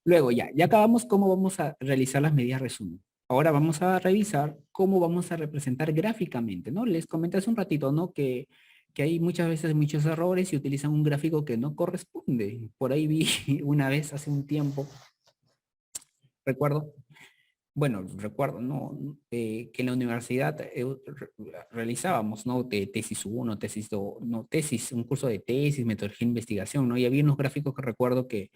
Luego ya acabamos cómo vamos a realizar las medidas resumen. Ahora vamos a revisar cómo vamos a representar gráficamente, ¿no? Les comenté hace un ratito, ¿no? Que hay muchas veces muchos errores y utilizan un gráfico que no corresponde. Por ahí vi una vez hace un tiempo, recuerdo, bueno, recuerdo, ¿no? Que en la universidad realizábamos, ¿no? Tesis uno tesis 2, no, tesis, un curso de tesis, metodología de investigación, ¿no? Y había unos gráficos que recuerdo que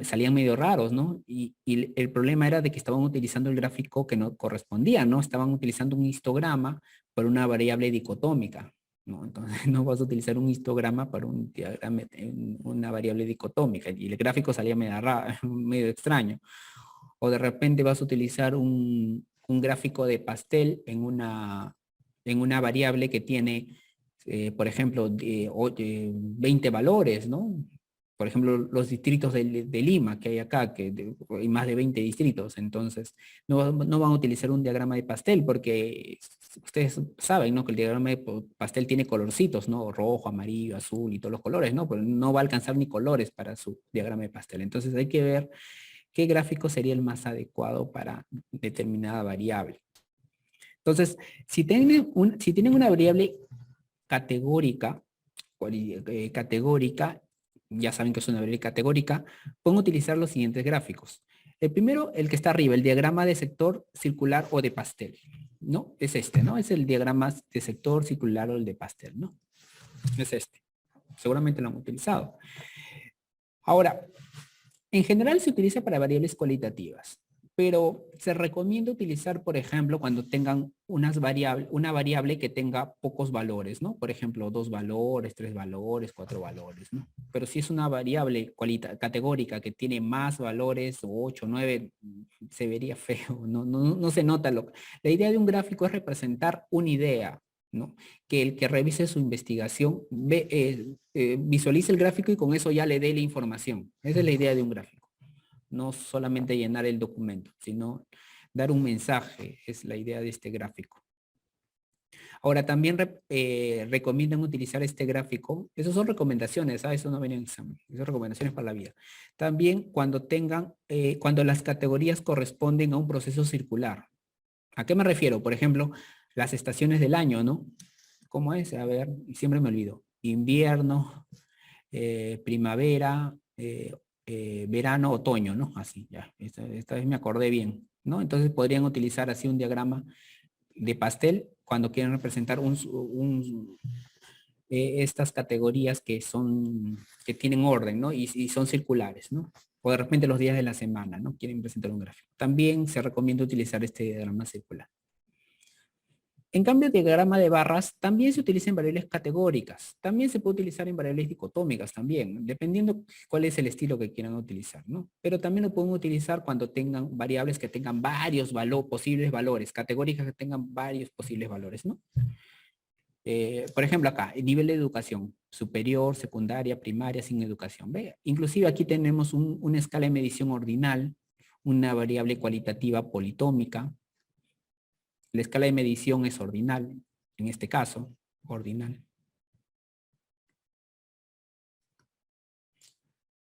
salían medio raros, ¿no? Y el problema era de que estaban utilizando el gráfico que no correspondía, ¿no? Estaban utilizando un histograma para una variable dicotómica, ¿no? Entonces no vas a utilizar un histograma para un diagrama, una variable dicotómica y el gráfico salía medio raro, medio extraño. O de repente vas a utilizar un gráfico de pastel en una variable que tiene, por ejemplo, 20 valores, ¿no? Por ejemplo, los distritos de Lima que hay acá, hay más de 20 distritos, entonces no van a utilizar un diagrama de pastel porque ustedes saben, ¿no? Que el diagrama de pastel tiene colorcitos, ¿no? Rojo, amarillo, azul y todos los colores, ¿no? Pero no va a alcanzar ni colores para su diagrama de pastel. Entonces hay que ver qué gráfico sería el más adecuado para determinada variable. Entonces, si tienen una variable categórica, categórica, ya saben que es una variable categórica, pueden utilizar los siguientes gráficos. El primero, el que está arriba, el diagrama de sector circular o de pastel, ¿no? Es este, ¿no? Es el diagrama de sector circular o el de pastel, ¿no? Es este. Seguramente lo han utilizado. Ahora, en general se utiliza para variables cualitativas, pero se recomienda utilizar, por ejemplo, cuando tengan una variable que tenga pocos valores, ¿no? Por ejemplo, 2 valores, 3 valores, 4 valores, ¿no? Pero si es una variable categórica que tiene más valores, 8, 9, se vería feo, no se nota. La idea de un gráfico es representar una idea, ¿no? Que el que revise su investigación visualice el gráfico y con eso ya le dé la información. Esa es la idea de un gráfico. No solamente llenar el documento, sino dar un mensaje, es la idea de este gráfico. Ahora, también recomiendan utilizar este gráfico. Esas son recomendaciones, ¿sabes? Eso no viene en examen. Esas son recomendaciones para la vida. También cuando las categorías corresponden a un proceso circular. ¿A qué me refiero? Por ejemplo, las estaciones del año, ¿no? ¿Cómo es? A ver, siempre me olvido. Invierno, primavera, verano, otoño, ¿no? Así, ya. Esta vez me acordé bien, ¿no? Entonces podrían utilizar así un diagrama de pastel cuando quieren representar estas categorías que tienen orden, ¿no? Y son circulares, ¿no? O de repente los días de la semana, ¿no? Quieren presentar un gráfico. También se recomienda utilizar este diagrama circular. En cambio, el diagrama de barras también se utiliza en variables categóricas. También se puede utilizar en variables dicotómicas también, dependiendo cuál es el estilo que quieran utilizar, ¿no? Pero también lo pueden utilizar cuando tengan variables que tengan varios posibles valores, categóricas que tengan varios posibles valores, ¿no? Por ejemplo, acá, el nivel de educación, superior, secundaria, primaria, sin educación. ¿Ve? Inclusive aquí tenemos una escala de medición ordinal, una variable cualitativa politómica, la escala de medición es ordinal, en este caso, ordinal.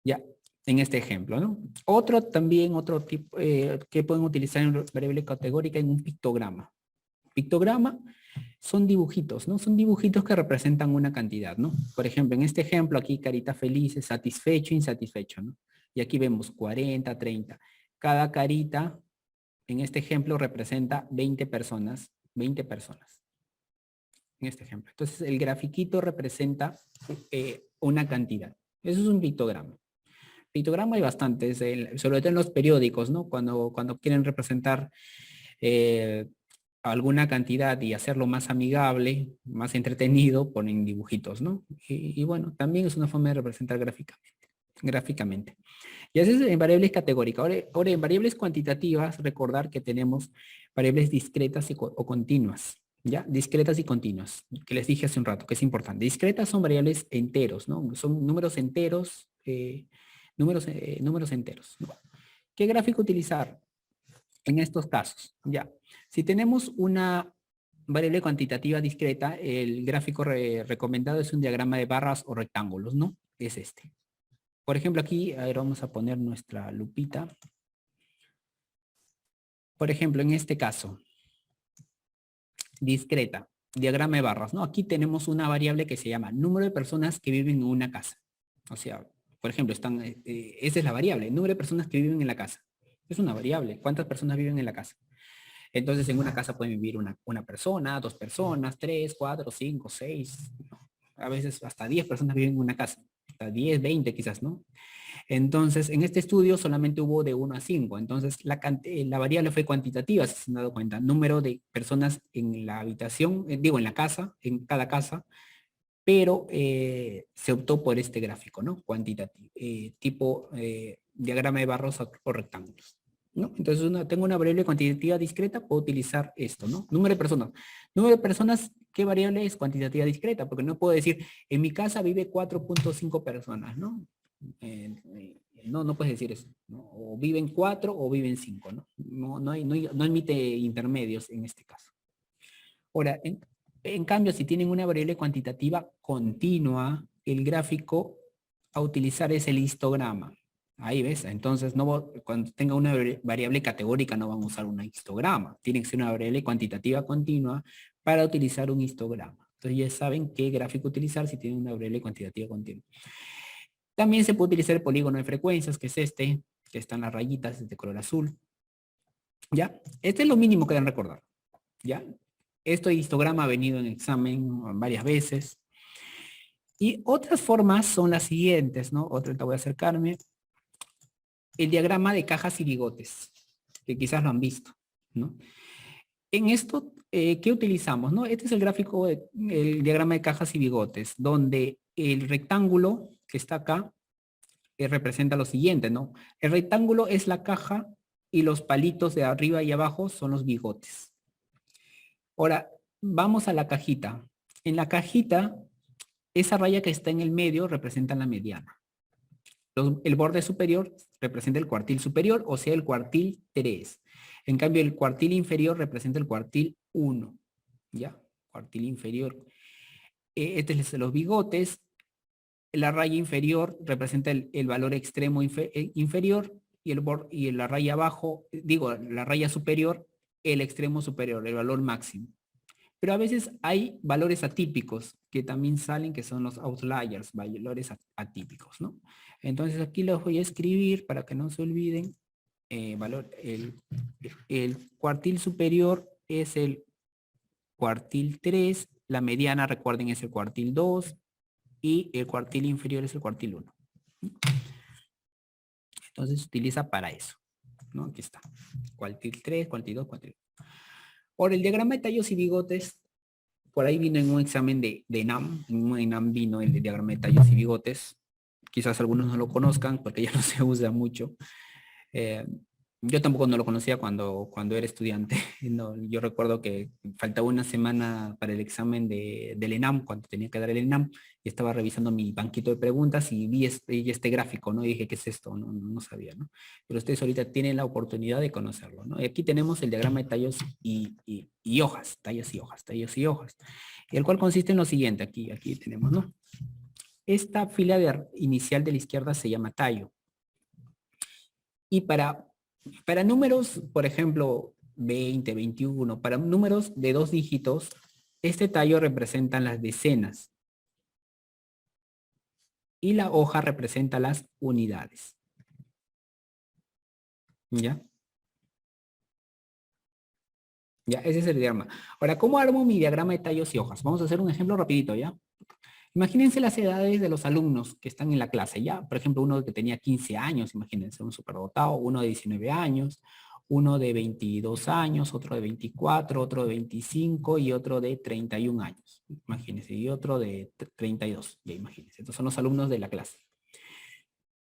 Ya, en este ejemplo, ¿no? Otro tipo que pueden utilizar en variable categórica en un pictograma. Pictograma son dibujitos, ¿no? Son dibujitos que representan una cantidad, ¿no? Por ejemplo, en este ejemplo aquí carita feliz, satisfecho, insatisfecho, ¿no? Y aquí vemos 40, 30. Cada carita en este ejemplo representa 20 personas, 20 personas. En este ejemplo. Entonces, el grafiquito representa una cantidad. Eso es un pictograma. Pictograma hay bastantes, sobre todo en los periódicos, ¿no? Cuando quieren representar alguna cantidad y hacerlo más amigable, más entretenido, ponen dibujitos, ¿no? Y bueno, también es una forma de representar gráficamente. Y así es en variables categóricas. Ahora, en variables cuantitativas, recordar que tenemos variables discretas o continuas. ¿Ya? Discretas y continuas, que les dije hace un rato, que es importante. Discretas son variables enteros, ¿no? Son números enteros, números enteros, ¿no? ¿Qué gráfico utilizar en estos casos? Ya, si tenemos una variable cuantitativa discreta, el gráfico recomendado es un diagrama de barras o rectángulos, ¿no? Es este. Por ejemplo, aquí, a ver, vamos a poner nuestra lupita. Por ejemplo, en este caso, discreta, diagrama de barras, ¿no? Aquí tenemos una variable que se llama número de personas que viven en una casa. O sea, por ejemplo, esa es la variable, número de personas que viven en la casa. Es una variable, ¿cuántas personas viven en la casa? Entonces, en una casa pueden vivir una persona, dos personas, tres, cuatro, cinco, seis, ¿no? A veces hasta 10 personas viven en una casa, hasta 10, 20 quizás, ¿no? Entonces, en este estudio solamente hubo de 1 a 5. Entonces, la variable fue cuantitativa, si se han dado cuenta. Número de personas en la habitación, digo, en la casa, en cada casa, pero se optó por este gráfico, ¿no? Cuantitativo, tipo diagrama de barras o rectángulos. ¿No? Entonces, tengo una variable cuantitativa discreta, puedo utilizar esto, ¿no? Número de personas. Número de personas, ¿qué variable es cuantitativa discreta? Porque no puedo decir, en mi casa vive 4.5 personas, ¿no? No puedes decir eso, ¿no? O viven 4 o viven 5, ¿no? No admite intermedios en este caso. Ahora, en cambio, si tienen una variable cuantitativa continua, el gráfico a utilizar es el histograma. Ahí ves, entonces cuando tenga una variable categórica no van a usar un histograma. Tiene que ser una variable cuantitativa continua para utilizar un histograma. Entonces ya saben qué gráfico utilizar si tienen una variable cuantitativa continua. También se puede utilizar el polígono de frecuencias, que es este, que están las rayitas de color azul. ¿Ya? Este es lo mínimo que deben recordar. ¿Ya? Este histograma ha venido en examen varias veces. Y otras formas son las siguientes, ¿no? Otra, te voy a acercarme. El diagrama de cajas y bigotes, que quizás lo han visto, ¿no? En esto, ¿qué utilizamos, no? Este es el gráfico, el diagrama de cajas y bigotes, donde el rectángulo que está acá representa lo siguiente, ¿no? El rectángulo es la caja y los palitos de arriba y abajo son los bigotes. Ahora, vamos a la cajita. En la cajita, esa raya que está en el medio representa la mediana. El borde superior representa el cuartil superior, o sea, el cuartil 3. En cambio, el cuartil inferior representa el cuartil 1. ¿Ya? Cuartil inferior. Este es los bigotes. La raya inferior representa el valor extremo inferior y la raya abajo, digo, la raya superior, el extremo superior, el valor máximo. Pero a veces hay valores atípicos que también salen, que son los outliers, valores atípicos, ¿no? Entonces aquí los voy a escribir para que no se olviden. El cuartil superior es el cuartil 3, la mediana, recuerden, es el cuartil 2 y el cuartil inferior es el cuartil 1. Entonces se utiliza para eso, ¿no? Aquí está. Cuartil 3, cuartil 2, cuartil 1. Ahora, el diagrama de tallos y bigotes, por ahí vino en un examen de ENAM. En un ENAM vino el diagrama de tallos y bigotes. Quizás algunos no lo conozcan porque ya no se usa mucho. Yo tampoco no lo conocía cuando era estudiante. No, yo recuerdo que faltaba una semana para el examen del ENAM, cuando tenía que dar el ENAM, y estaba revisando mi banquito de preguntas y vi este gráfico, ¿no? Y dije, ¿qué es esto? No sabía, ¿no? Pero ustedes ahorita tienen la oportunidad de conocerlo, ¿no? Y aquí tenemos el diagrama de tallos y hojas, tallos y hojas, tallos y hojas, el cual consiste en lo siguiente, aquí tenemos, ¿no? Esta fila inicial de la izquierda se llama tallo. Y para números, por ejemplo, 20, 21, para números de 2 dígitos, este tallo representa las decenas. Y la hoja representa las unidades. ¿Ya? Ya, ese es el diagrama. Ahora, ¿cómo armo mi diagrama de tallos y hojas? Vamos a hacer un ejemplo rapidito, ¿ya? Imagínense las edades de los alumnos que están en la clase, ¿ya? Por ejemplo, uno que tenía 15 años, imagínense, un superdotado, uno de 19 años, uno de 22 años, otro de 24, otro de 25 y otro de 31 años. Imagínense, y otro de 32, ya imagínense. Estos son los alumnos de la clase.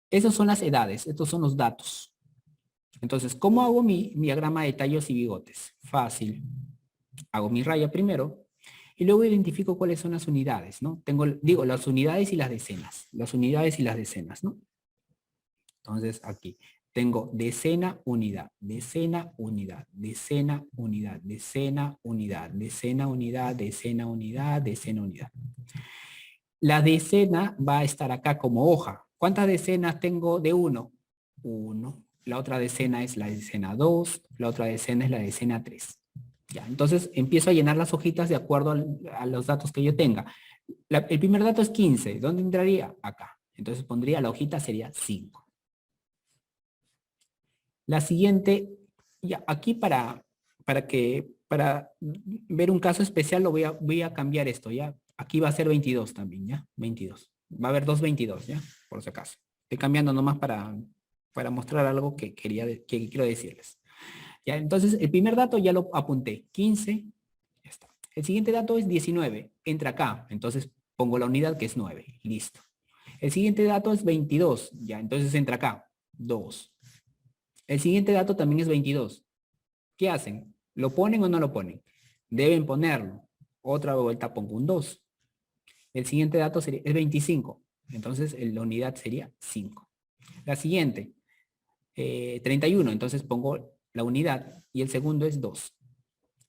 Esas son las edades, estos son los datos. Entonces, ¿cómo hago mi diagrama de tallos y bigotes? Fácil. Hago mi raya primero y luego identifico cuáles son las unidades, ¿no? Digo, las unidades y las decenas. Las unidades y las decenas, ¿no? Entonces, aquí tengo decena, unidad, decena, unidad, decena, unidad, decena, unidad, decena, unidad, decena, unidad, decena, unidad. La decena va a estar acá como hoja. ¿Cuántas decenas tengo de 1? 1. La otra decena es la decena 2. La otra decena es la decena 3. Ya, entonces empiezo a llenar las hojitas de acuerdo a los datos que yo tenga. El primer dato es 15. ¿Dónde entraría? Acá. Entonces pondría la hojita, sería 5. La siguiente, ya, aquí para ver un caso especial voy a cambiar esto, ¿ya? Aquí va a ser 22 también, ¿ya? 22. Va a haber dos 22, ¿ya? Por si acaso. Estoy cambiando nomás para mostrar algo que que quiero decirles. ¿Ya? Entonces, el primer dato ya lo apunté, 15. Ya está. El siguiente dato es 19. Entra acá, entonces pongo la unidad que es 9. Listo. El siguiente dato es 22. Ya, entonces entra acá, 2. El siguiente dato también es 22. ¿Qué hacen? ¿Lo ponen o no lo ponen? Deben ponerlo. Otra vuelta pongo un 2. El siguiente dato es 25. Entonces la unidad sería 5. La siguiente, 31. Entonces pongo la unidad y el segundo es 2.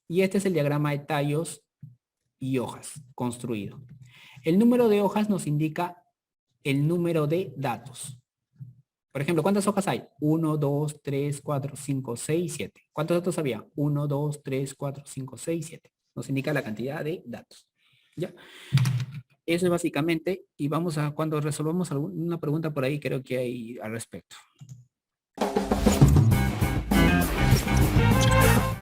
Y este es el diagrama de tallos y hojas construido. El número de hojas nos indica el número de datos. Por ejemplo, ¿cuántas hojas hay? 1, 2, 3, 4, 5, 6, 7. ¿Cuántos datos había? 1, 2, 3, 4, 5, 6, 7. Nos indica la cantidad de datos. ¿Ya? Eso es básicamente, y vamos a, cuando resolvamos alguna pregunta por ahí, creo que hay al respecto.